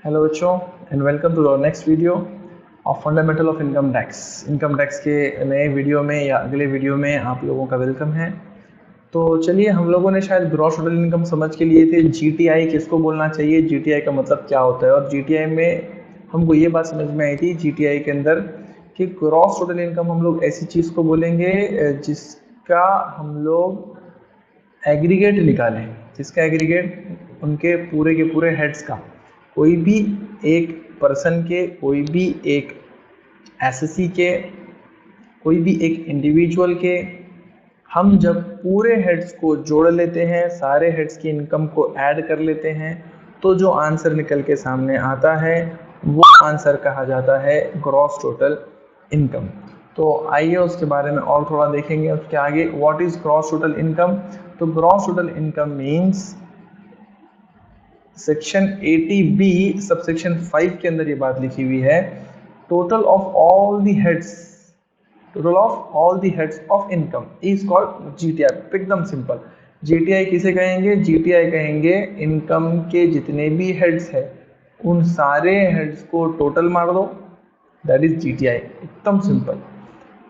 Hello बच्चों and welcome to our next video of fundamental of income tax. Income tax के नए video में या अगले वीडियो में आप लोगों का वेलकम है। तो चलिए, हम लोगों ने शायद ग्रॉस टोटल इनकम समझ के लिए थे जीटीआई किसको बोलना चाहिए, जीटीआई का मतलब क्या होता है, और जीटीआई में हमको ये बात समझ में आई थी जीटीआई के अंदर कि ग्रॉस टोटल इनकम हम लोग ऐसी चीज़ को बोलेंगे जिसका हम लोग एग्रीगेट निकालें, जिसका एग्रीगेट उनके पूरे के पूरे हेड्स का, कोई भी एक पर्सन के, कोई भी एक एसएससी के, कोई भी एक इंडिविजुअल के, हम जब पूरे हेड्स को जोड़ लेते हैं, सारे हेड्स की इनकम को ऐड कर लेते हैं, तो जो आंसर निकल के सामने आता है वो आंसर कहा जाता है ग्रॉस टोटल इनकम। तो आइए उसके बारे में और थोड़ा देखेंगे उसके आगे। What is gross total income? तो gross total income means section 80B subsection 5 के अंदर ये बात लिखी हुई है, total of all the heads, total of all the heads of income is called GTI. एकदम सिंपल। जीटीआई किसे कहेंगे? जीटीआई कहेंगे इनकम के जितने भी हेड्स है उन सारे हेड्स को टोटल मार दो, दैट इज जीटीआई। एकदम सिंपल।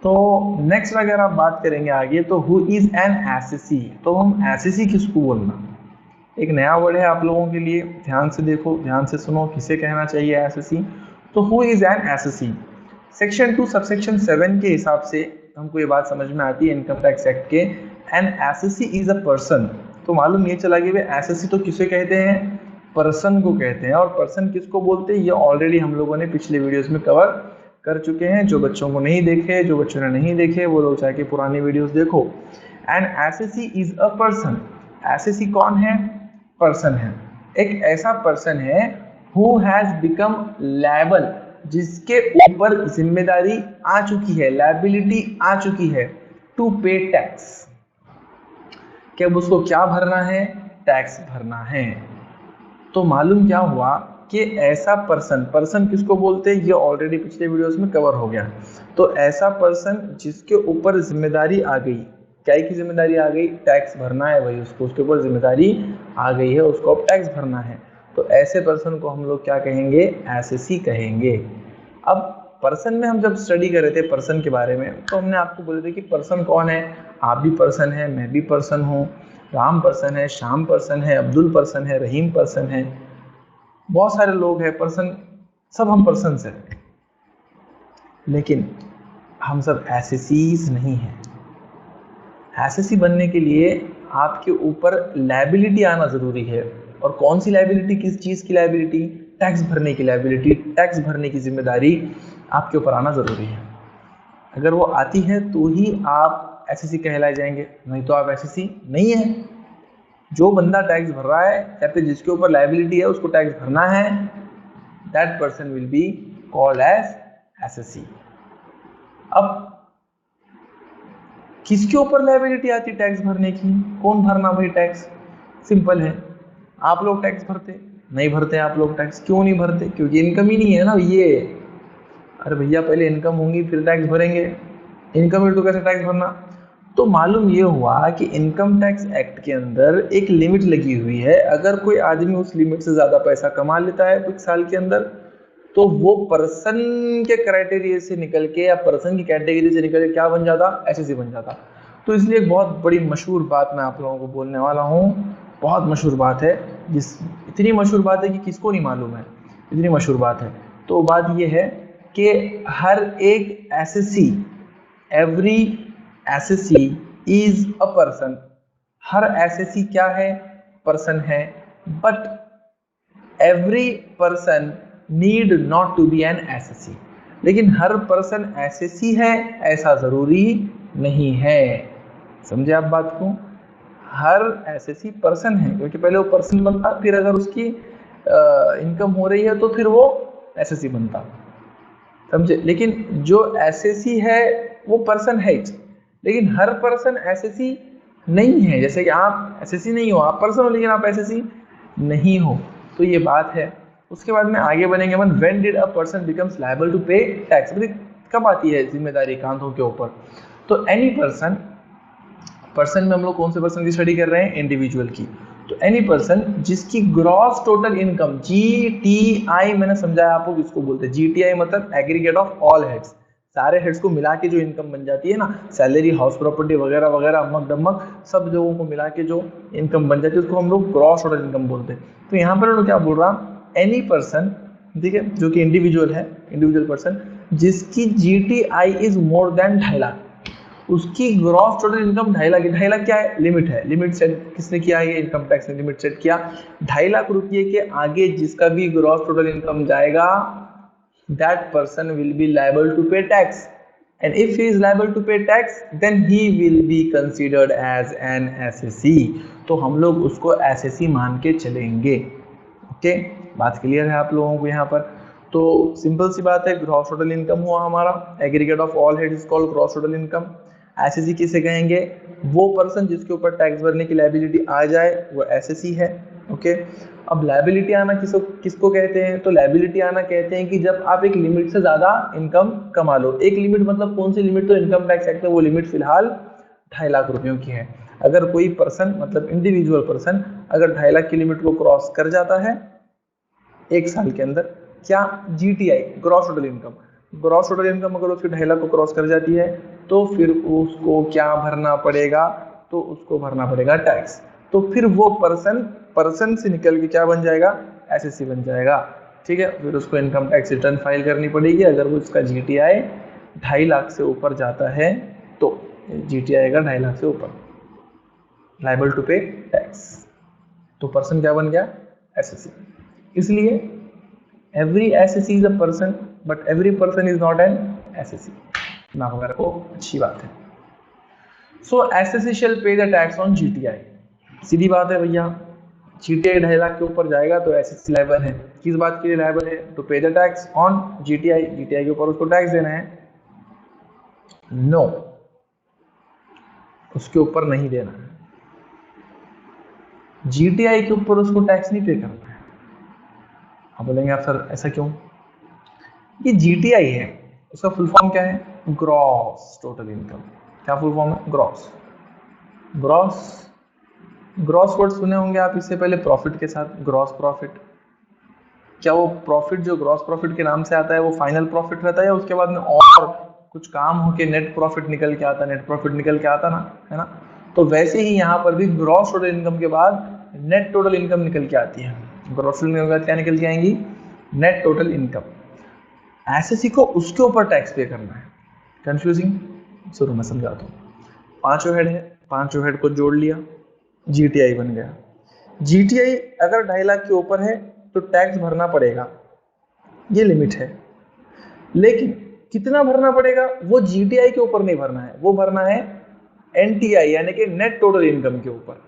तो नेक्स्ट अगर आप बात करेंगे आगे, तो हु इज एन एसएससी? तो हम एसएससी किसको बोलना, एक नया वर्ड है आप लोगों के लिए, ध्यान से देखो, ध्यान से सुनो, किसे कहना चाहिए एसएससी। तो who is an SSC? Section 2 subsection 7 के हिसाब से हमको ये बात समझ में आती है इनकम टैक्स एक्ट के, an assessee is a person. तो मालूम ये चला कि एसएससी तो किसे कहते हैं? पर्सन को कहते हैं। और पर्सन किसको बोलते हैं ये ऑलरेडी हम लोगों ने पिछले वीडियोस में कवर कर चुके हैं। जो बच्चों को नहीं देखे, जो बच्चों ने नहीं देखे, वो लोग जाके पुरानी वीडियोस देखो। An assessee is a person. Assessee कौन है? पर्सन है। एक ऐसा पर्सन है हु हैज बिकम लायबल, जिसके ऊपर जिम्मेदारी आ चुकी है, लायबिलिटी आ चुकी है, टू पे टैक्स। कि अब उसको क्या भरना है? टैक्स भरना है। तो मालूम क्या हुआ कि ऐसा पर्सन, पर्सन किसको बोलते हैं ये ऑलरेडी पिछले वीडियोस में कवर हो गया। तो ऐसा पर्सन जिसके ऊपर जिम्मेदारी आ गई, क्या की जिम्मेदारी आ गई? टैक्स भरना है, वही उसको, उसके ऊपर जिम्मेदारी आ गई है, उसको अब टैक्स भरना है। तो ऐसे पर्सन को हम लोग क्या कहेंगे? एसएससी कहेंगे। अब पर्सन में हम जब स्टडी कर रहे थे पर्सन के बारे में, तो हमने आपको बोले थे कि पर्सन कौन है। आप भी पर्सन है, मैं भी पर्सन हूँ, राम पर्सन है, श्याम पर्सन है, अब्दुल पर्सन है, रहीम पर्सन है, बहुत सारे लोग हैं पर्सन, सब हम पर्सन से। लेकिन हम सब एसएससीज नहीं हैं। एसएससी बनने के लिए आपके ऊपर लायबिलिटी आना जरूरी है। और कौन सी लायबिलिटी? किस चीज़ की लायबिलिटी? टैक्स भरने की लायबिलिटी, टैक्स भरने की जिम्मेदारी आपके ऊपर आना जरूरी है। अगर वो आती है तो ही आप एसएससी कहलाए जाएंगे, नहीं तो आप एसएससी नहीं है। जो बंदा टैक्स भर रहा है या फिर जिसके ऊपर लायबिलिटी है उसको टैक्स भरना है, that person will be called as assessee. अब किसके ऊपर लायबिलिटी आती है टैक्स भरने की? कौन भरना भाई टैक्स? सिंपल है, आप लोग टैक्स भरते नहीं भरते? आप लोग टैक्स क्यों नहीं भरते? क्योंकि इनकम ही नहीं है ना ये। अरे भैया पहले इनकम होंगी फिर टैक्स भरेंगे, इनकम ही तो कैसे टैक्स भरना? तो मालूम ये हुआ कि इनकम टैक्स एक्ट के अंदर एक लिमिट लगी हुई है। अगर कोई आदमी उस लिमिट से ज़्यादा पैसा कमा लेता है कुछ साल के अंदर, तो वो पर्सन के क्राइटेरिया से निकल के या पर्सन की कैटेगरी से निकल के क्या बन जाता? एसएससी बन जाता। तो इसलिए एक बहुत बड़ी मशहूर बात मैं आप लोगों को बोलने वाला हूँ, बहुत मशहूर बात है, इतनी मशहूर बात है कि किसको नहीं मालूम है, इतनी मशहूर बात है। तो बात ये है कि हर एक assessee, every assessee is a person. हर एसएससी क्या है? पर्सन है। But every person need not to be an assessee. लेकिन हर पर्सन एसएससी है ऐसा जरूरी नहीं है। समझे आप बात को? हर एसएससी पर्सन है, क्योंकि पहले वो पर्सन बनता, फिर अगर उसकी इनकम हो रही है तो फिर वो एसएससी बनता। समझे? लेकिन जो एसएससी है वो पर्सन है, लेकिन हर पर्सन एसएससी नहीं है। जैसे कि आप एसएससी नहीं हो, आप पर्सन हो लेकिन आप एसएससी नहीं हो। तो ये बात है। उसके बाद में आगे बनेंगे अपन, when did a person becomes liable to pay tax? कब आती है जिम्मेदारी कांधों के ऊपर? तो एनी पर्सन, पर्सन में हम लोग कौन से पर्सन की स्टडी कर रहे हैं? इंडिविजुअल की। तो एनी पर्सन जिसकी ग्रॉस टोटल इनकम, GTI मैंने समझाया आपको किसको बोलते हैं। GTI मतलब एग्रीगेट ऑफ ऑल हेड्स, सारे हेड्स को मिला के जो इनकम बन जाती है ना, सैलरी, हाउस प्रॉपर्टी वगैरह वगैरह, अमक डमक सब लोगों को मिला के जो इनकम बन जाती है उसको हम लोग ग्रॉस टोटल इनकम बोलते हैं। तो यहाँ पर क्या बोल रहा, एनी पर्सन, ठीक है, जो कि इंडिविजुअल है, इंडिविजुअल पर्सन जिसकी GTI is more than 2.5 lakh, उसकी gross total income 2.5 lakh. 2.5 lakh क्या है, लिमिट है, लिमिट सेट किसने किया है, ये इनकम टैक्स ने लिमिट सेट किया। 2.5 लाख रुपये के आगे जिसका भी ग्रॉस टोटल इनकम जाएगा, that person will be liable to pay tax, and if he is liable to pay tax then he will be considered as an SSE। तो हम लोग उसको SSE मान के चलेंगे। ओके, बात क्लियर है आप लोगों को यहाँ पर। तो सिंपल सी बात है, ग्रॉस टोटल इनकम हुआ हमारा, aggregate of all head is called gross total income. SSE किसे कहेंगे, वो पर्सन जिसके ऊपर टैक्स भरने की लायबिलिटी आ जाए वो SSE है। ओके, अब लायबिलिटी आना किसको कहते हैं, तो लायबिलिटी आना कहते हैं कि जब आप एक लिमिट से ज्यादा इनकम कमा लो। एक लिमिट मतलब कौन सी लिमिट, तो इनकम टैक्स एक्ट में वो लिमिट फिलहाल 2.5 लाख रुपयों की है। अगर कोई पर्सन मतलब इंडिविजुअल पर्सन अगर 2.5 लाख की लिमिट को क्रॉस कर जाता है एक साल के अंदर, क्या, GTI gross total income, gross total income अगर उसकी 2.5 लाख को क्रॉस कर जाती है तो फिर उसको क्या भरना पड़ेगा, तो उसको भरना पड़ेगा टैक्स। तो फिर वो पर्सन से निकल के क्या बन जाएगा, SSE बन जाएगा। ठीक है, फिर उसको इनकम टैक्स रिटर्न फाइल करनी पड़ेगी। अगर वो उसका GTI 2.5 लाख से ऊपर जाता है तो GTI आएगा 2.5 लाख से ऊपर, लायबल टू पे टैक्स, तो पर्सन क्या बन गया, SSE। इसलिए every SSE is a person but every person is not an SSE। ना वगैरह को अच्छी बात है। सो SSE शेल पे द टैक्स ऑन GTI। सीधी बात है भैया, GTI 2.5 लाख के ऊपर जाएगा तो SSE लायबल है। किस बात के लिए लायबल है, टू पे the tax on GTI, GTI के ऊपर उसको टैक्स देना है। नो, उसके ऊपर नहीं देना है, GTI के ऊपर उसको टैक्स नहीं पे करना है। आप बोलेंगे आप सर ऐसा क्यों, ये GTI है, उसका फुल फॉर्म क्या है, ग्रॉस टोटल इनकम। क्या फुल फॉर्म है, ग्रॉस। ग्रॉस वर्ड सुने होंगे आप इससे पहले प्रॉफिट के साथ, ग्रॉस प्रॉफिट। क्या वो प्रॉफिट जो ग्रॉस प्रॉफिट के नाम से आता है वो फाइनल प्रॉफिट रहता है या उसके बाद में और कुछ काम होके नेट प्रॉफिट निकल के आता, नेट प्रॉफिट निकल के आता ना, है ना। तो वैसे ही यहाँ पर भी ग्रॉस टोटल इनकम के बाद नेट टोटल इनकम निकल के आती है। ग्रॉस टोटल इनकम के बाद क्या निकल के आएंगी, नेट टोटल इनकम। SSE को उसके ऊपर टैक्स पे करना है। कंफ्यूजिंग, शुरू में समझाता हूँ। 5 हेड है, 5 हेड को जोड़ लिया, GTI बन गया। GTI अगर 2.5 लाख के ऊपर है तो टैक्स भरना पड़ेगा, ये लिमिट है। लेकिन कितना भरना पड़ेगा, वो GTI के ऊपर नहीं भरना है, वो भरना है NTI यानी कि नेट टोटल इनकम के ऊपर।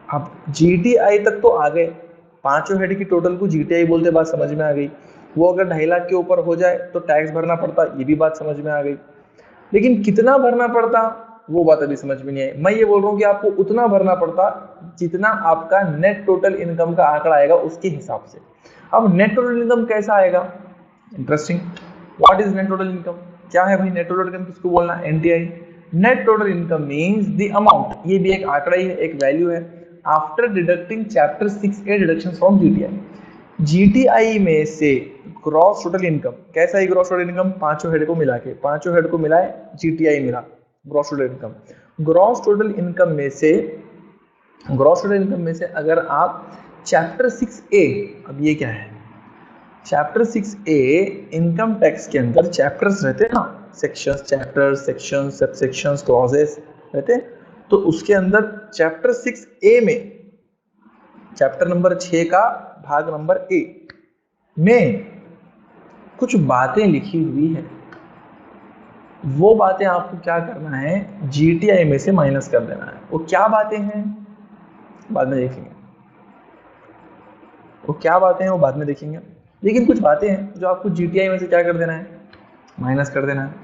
अब GTI तक तो आ गए, 5 हेड की टोटल को GTI बोलते, बात समझ में आ गई। वो अगर 2.5 लाख के ऊपर हो जाए तो टैक्स भरना पड़ता, ये भी बात समझ में आ गई। लेकिन कितना भरना पड़ता वो बात अभी समझ में नहीं आई। मैं ये बोल रहा हूँ कि आपको उतना भरना पड़ता जितना आपका नेट टोटल इनकम का आंकड़ा आएगा उसके हिसाब से। अब नेट टोटल इनकम कैसा आएगा, interesting. What is net total income, क्या है भाई नेट टोटल इनकम, किसको बोलना, NTI। Net total income means the amount, ये भी एक आंकड़ा ही है, एक वैल्यू है, after deducting chapter 6A deduction from GTI में से ग्रॉस टोटल इनकम। कैसा है ग्रॉस टोटल इनकम, 5 हेड को मिला के, 5 हेड को मिलाए GTI मिला, gross total income. Gross total income में से अगर आप चैप्टर 6A, अब ये क्या है, चैप्टर 6A इनकम टैक्स के अंदर चैप्टर्स रहते हैं ना, sections, chapters, sections, subsections, clauses रहते हैं। तो उसके अंदर चैप्टर 6A में चैप्टर नंबर 6 का भाग नंबर A में कुछ बातें लिखी हुई है। वो बातें आपको क्या करना है, GTI में से माइनस कर देना है। वो क्या बातें हैं बाद में देखेंगे, लेकिन कुछ बातें हैं जो आपको GTI में से क्या कर देना है, माइनस कर देना है।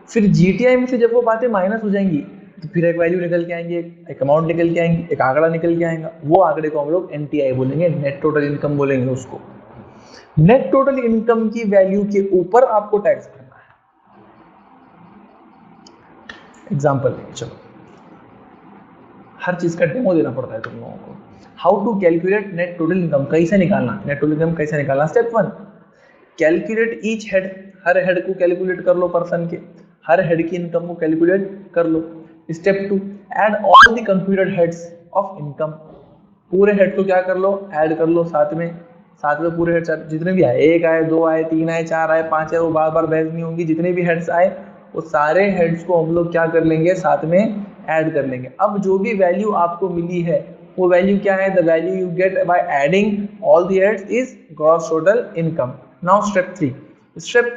फिर GTI में से जब वो बातें माइनस हो जाएंगी तो फिर एक वैल्यू निकल के आएंगे, एक अमाउंट निकल के आएंगे, एक आंकड़ा निकल के आएगा। वो आंकड़े को हम लोग NTI बोलेंगे, नेट टोटल इनकम बोलेंगे उसको। नेट टोटल इनकम की वैल्यू के ऊपर आपको टैक्स भरना है। एग्जांपल लेंगे, चलो हर चीज का डेमो देना पड़ता है तुम लोगों को। How to calculate net total income, कैसे निकालना नेट टोटल इनकम, कैसे निकालना। स्टेप 1, कैलकुलेट ईच हेड, हर हेड को कैलकुलेट कर लो, पर्सन के हर हेड की इनकम को कैलकुलेट कर लो। Step 2, add all the computed heads of income, पूरे हेड को क्या कर लो, ऐड कर लो साथ में पूरे हेड्स जितने भी आए, 1 आए, 2 आए, 3 आए, 4 आए, 5 आए, वो बार बार बहस नहीं होंगी, जितने भी हेड्स आए वो सारे हेड्स को हम लोग क्या कर लेंगे, साथ में ऐड कर लेंगे। अब जो भी वैल्यू आपको मिली है वो वैल्यू क्या है, the value you get by adding all the heads is gross total income. Now step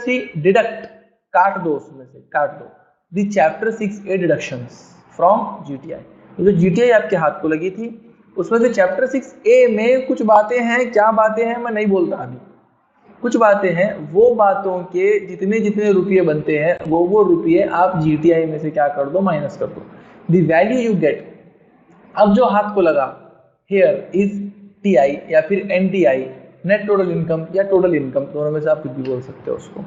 3, deduct, काट दो, उसमें से काट दो the chapter 6A deductions from GTI. जो जीटीआई आपके हाथ को लगी थी उसमें से चैप्टर 6A में कुछ बातें हैं, क्या बातें हैं मैं नहीं बोलता अभी, कुछ बातें हैं, वो बातों के जितने जितने रुपये बनते हैं वो रुपये आप जीटीआई में से क्या कर दो, माइनस कर दो। द वैल्यू यू गेट, अब जो हाथ को लगा हियर इज टीआई या फिर एनटीआई, नेट टोटल इनकम या टोटल इनकम, दोनों में से आप कुछ भी बोल सकते हो उसको।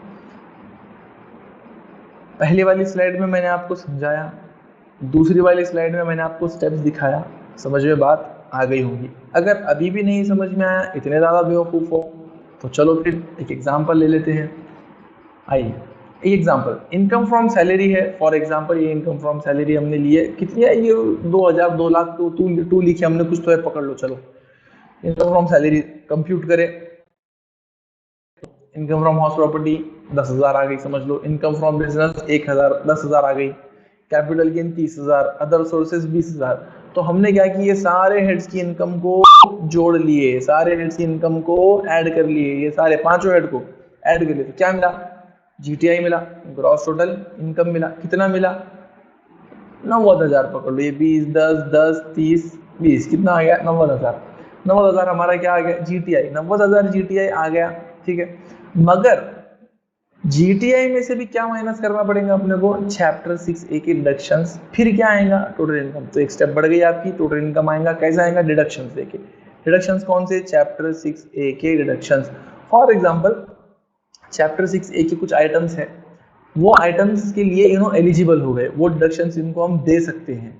पहली वाली स्लाइड में मैंने आपको समझाया, दूसरी वाली स्लाइड में मैंने आपको स्टेप्स दिखाया, समझ में बात आ गई होगी। अगर अभी भी नहीं समझ में आया, इतने ज़्यादा बेवकूफ़ हो, तो चलो फिर एक एग्जांपल ले लेते हैं। आइए एक एग्जांपल, इनकम फ्रॉम सैलरी है फॉर एग्जांपल, ये इनकम फ्रॉम सैलरी हमने ली है, कितनी है ये, 2000, 2 लाख, तो टू लिखे हमने, कुछ तो है, पकड़ लो। चलो इनकम फ्रॉम सैलरी कंप्यूट करें, इनकम फ्रॉम हाउस प्रॉपर्टी 10,000 आ गई, समझ लो। इनकम फ्रॉम बिजनेस 1000, 10,000 आ गई। Capital gain 30,000, other sources 20,000। तो हमने क्या किया, सारे हेड्स की इनकम को जोड़ लिए, सारे हेड्स की इनकम को ऐड कर लिए, ये सारे पांचों हेड को ऐड कर लिए, तो क्या मिला, जीटीआई मिला, ग्रॉस टोटल इनकम मिला। कितना मिला, 90,000 पकड़ लो, ये 20, 10, 10, 30, 20, कितना आ गया, 90,000। 90,000 हमारा क्या आ गया, जीटीआई, 90,000 जीटीआई आ गया, ठीक है। मगर जीटीआई में से भी क्या माइनस करना पड़ेगा अपने को, चैप्टर 6A के डिडक्शंस, फिर क्या आएगा, टोटल इनकम। तो एक स्टेप बढ़ गई आपकी, टोटल इनकम आएगा, कैसे आएगा, डिडक्शंस देके। डिडक्शंस कौन से, चैप्टर 6A के deductions. For example chapter 6A के कुछ आइटम्स है, वो आइटम्स के लिए एलिजिबल हो गए, वो डिडक्शंस इनको हम दे सकते हैं,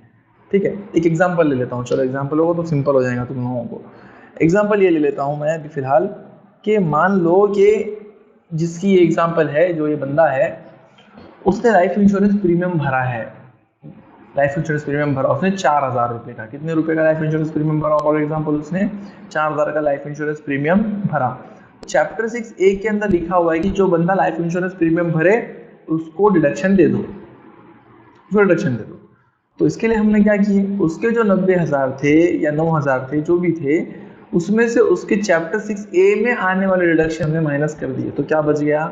ठीक है। एक एग्जांपल ले लेता हूँ, चलो एग्जांपल होगा तो सिंपल हो जाएगा तुम लोगों को। एग्जांपल ये ले लेता हूँ मैं अभी फिलहाल, कि मान लो कि जिसकी ये एग्जांपल है, जो ये बंदा है उसने लाइफ इंश्योरेंस प्रीमियम भरा है, लाइफ इंश्योरेंस प्रीमियम भरा उसने 4,000 रुपये का। कितने रुपए का लाइफ इंश्योरेंस प्रीमियम भरा, फॉर एग्जांपल उसने 4,000 का लाइफ इंश्योरेंस प्रीमियम भरा। चैप्टर 6A के अंदर लिखा हुआ है कि जो बंदा लाइफ इंश्योरेंस प्रीमियम भरे उसको डिडक्शन दे दो, उसको डिडक्शन दे दो। तो इसके लिए हमने क्या किए, उसके जो 90,000 थे या 9,000 थे, जो भी थे, उसमें से उसके चैप्टर 6A में आने वाले डिडक्शन में माइनस कर दिए। तो क्या बच गया,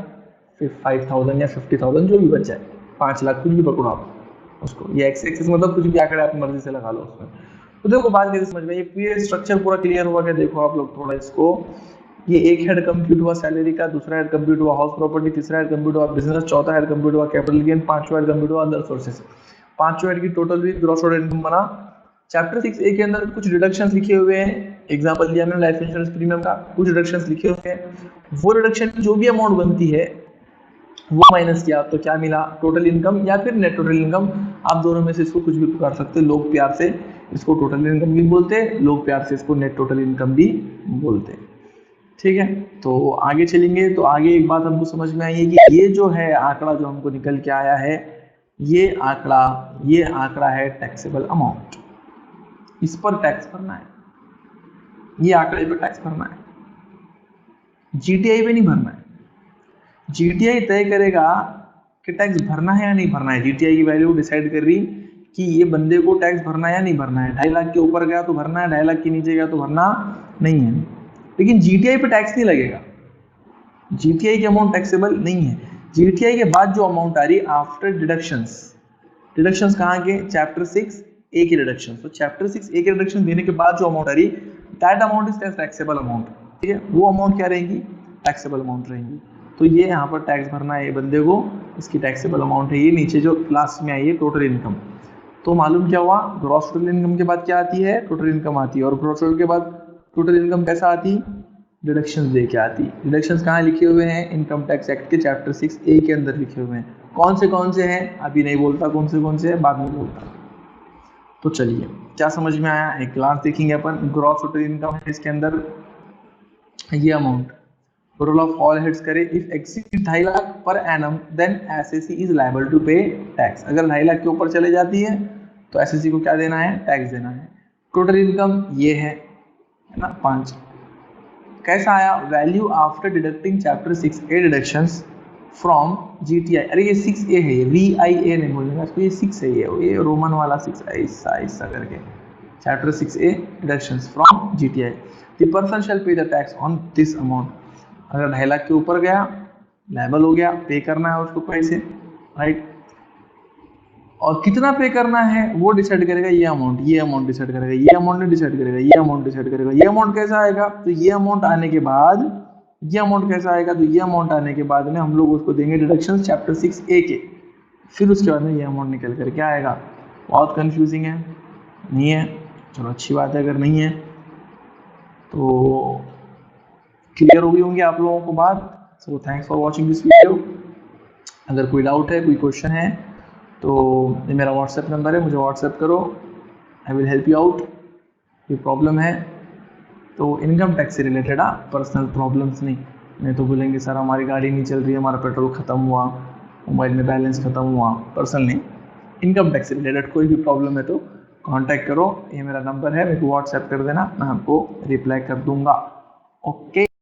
5,000 या 50,000, जो भी बच जाए, 5 लाख, कुछ भी पकड़ो आप उसको, ये एक्स एक्सिस मतलब कुछ भी आंकड़े आप मर्जी से लगा लो उसमें। तो देखो बात कैसे समझ में, ये पूरा स्ट्रक्चर पूरा क्लियर हुआ क्या, देखो आप लोग थोड़ा इसको, ये एक हेड कंप्यूट हुआ सैलरी का, दूसरा हेड कंप्यूट हुआ हाउस प्रॉपर्टी, तीसरा हेड कंप्यूट हुआ बिजनेस, चौथा हेड कंप्यूट हुआ कैपिटल गेन, पांचवा हेड कंप्यूट हुआ अदर सोर्सेज। पांचों हेड की टोटल भी ग्रॉस टोटल इनकम बना। चैप्टर 6A के अंदर कुछ डिडक्शंस लिखे हुए हैं, एग्जांपल दिया मैंने लाइफ इंश्योरेंस प्रीमियम का, कुछ डिडक्शंस लिखे हुए हैं, वो डिडक्शन जो भी अमाउंट बनती है वो माइनस किया, तो क्या मिला, टोटल इनकम या फिर नेट टोटल इनकम, आप दोनों में से इसको कुछ भी पुकार सकते हैं। लोग प्यार से इसको टोटल इनकम भी बोलते हैं, लोग प्यार से इसको नेट टोटल इनकम भी बोलते हैं, ठीक है। तो आगे चलेंगे, तो आगे एक बात हमको समझ में आई है कि ये जो है आंकड़ा जो हमको निकल के आया है, ये आंकड़ा है टैक्सेबल अमाउंट, इस पर टैक्स भरना है, ये आंकड़े पे टैक्स भरना है, जीटीआई पे नहीं भरना है। जीटीआई तय करेगा कि टैक्स भरना है या नहीं भरना है, जीटीआई की वैल्यू डिसाइड कर रही कि ये बंदे को टैक्स भरना है या नहीं भरना है। 2.5 लाख के ऊपर गया तो भरना है, 2.5 लाख के नीचे गया तो भरना नहीं है। लेकिन जीटीआई पे टैक्स नहीं लगेगा, जीटीआई की अमाउंट टैक्सेबल नहीं है। जीटीआई के बाद जो अमाउंट आ रही है आफ्टर डिडक्शंस, डिडक्शंस कहाँ के, चैप्टर 6A के डिडक्शन। तो चैप्टर 6A के डिडक्शन देने के बाद जो अमाउंट आ रही, that amount is taxable amount, ठीक है। वो अमाउंट क्या रहेगी, टैक्सेबल अमाउंट रहेंगी। तो ये यहाँ पर टैक्स भरना है ये बंदे को, इसकी टैक्सेबल अमाउंट है ये, नीचे जो लास्ट में आई है टोटल इनकम। तो मालूम क्या हुआ, ग्रॉस टोटल इनकम के बाद क्या आती है, टोटल इनकम आती है, और ग्रॉस टोटल के बाद टोटल इनकम कैसा आती, डिडक्शंस दे के आती। डिडक्शंस कहाँ लिखे हुए हैं, इनकम टैक्स एक्ट के चैप्टर 6A के अंदर लिखे हुए हैं। कौन से हैं अभी नहीं बोलता, कौन से हैं बाद में बोलता। तो चलिए क्या समझ में आया, एक क्लास देखेंगे अपन। ग्रॉस टोटल इनकम है इसके अंदर ये amount, total of all heads करे if exceed 2.5 lakh per annum then assessee is liable to pay tax. अगर 2.5 लाख के ऊपर चले जाती है तो एसएससी को क्या देना है, टैक्स देना है। टोटल इनकम ये है ना 5। कैसा आया, value after deducting chapter 6A deductions from GTI. अरे ये 6A है, ये VIA नहीं बोलेगा इसको, ये 6 है, ये रोमन वाला 6 ऐसा ऐसा करके। Chapter 6A deductions from GTI, the person shall pay the tax on this amount. अगर 2.5 लाख के ऊपर गया, लायबल हो गया, पे करना है उसको पैसे, राइट। और कितना पे करना है वो डिसाइड करेगा ये अमाउंट, ये अमाउंट डिसाइड करेगा, ये अमाउंट नहीं डिसाइड करेगा, ये अमाउंट डिसाइड करेगा। ये अमाउंट कैसा आएगा, तो ये अमाउंट आने के बाद, ये अमाउंट कैसा आएगा, तो ये अमाउंट आने के बाद में हम लोग उसको देंगे डिडक्शन चैप्टर 6A के, फिर उसके बाद में ये अमाउंट निकल कर क्या आएगा। बहुत कंफ्यूजिंग है, नहीं है, चलो अच्छी बात है अगर नहीं है तो क्लियर हो गई होंगी आप लोगों को बात। So thanks for watching this video. अगर कोई डाउट है, कोई क्वेश्चन है तो ये मेरा व्हाट्सएप नंबर है, मुझे व्हाट्सएप करो, I will help you out. कोई प्रॉब्लम है तो इनकम टैक्स से रिलेटेड, पर्सनल प्रॉब्लम्स नहीं तो बोलेंगे सर हमारी गाड़ी नहीं चल रही है, हमारा पेट्रोल ख़त्म हुआ, मोबाइल में बैलेंस ख़त्म हुआ, पर्सनल नहीं, इनकम टैक्स से रिलेटेड कोई भी प्रॉब्लम है तो कांटेक्ट करो, ये मेरा नंबर है, मेरे को व्हाट्सएप कर देना, मैं आपको रिप्लाई कर दूंगा। ओके।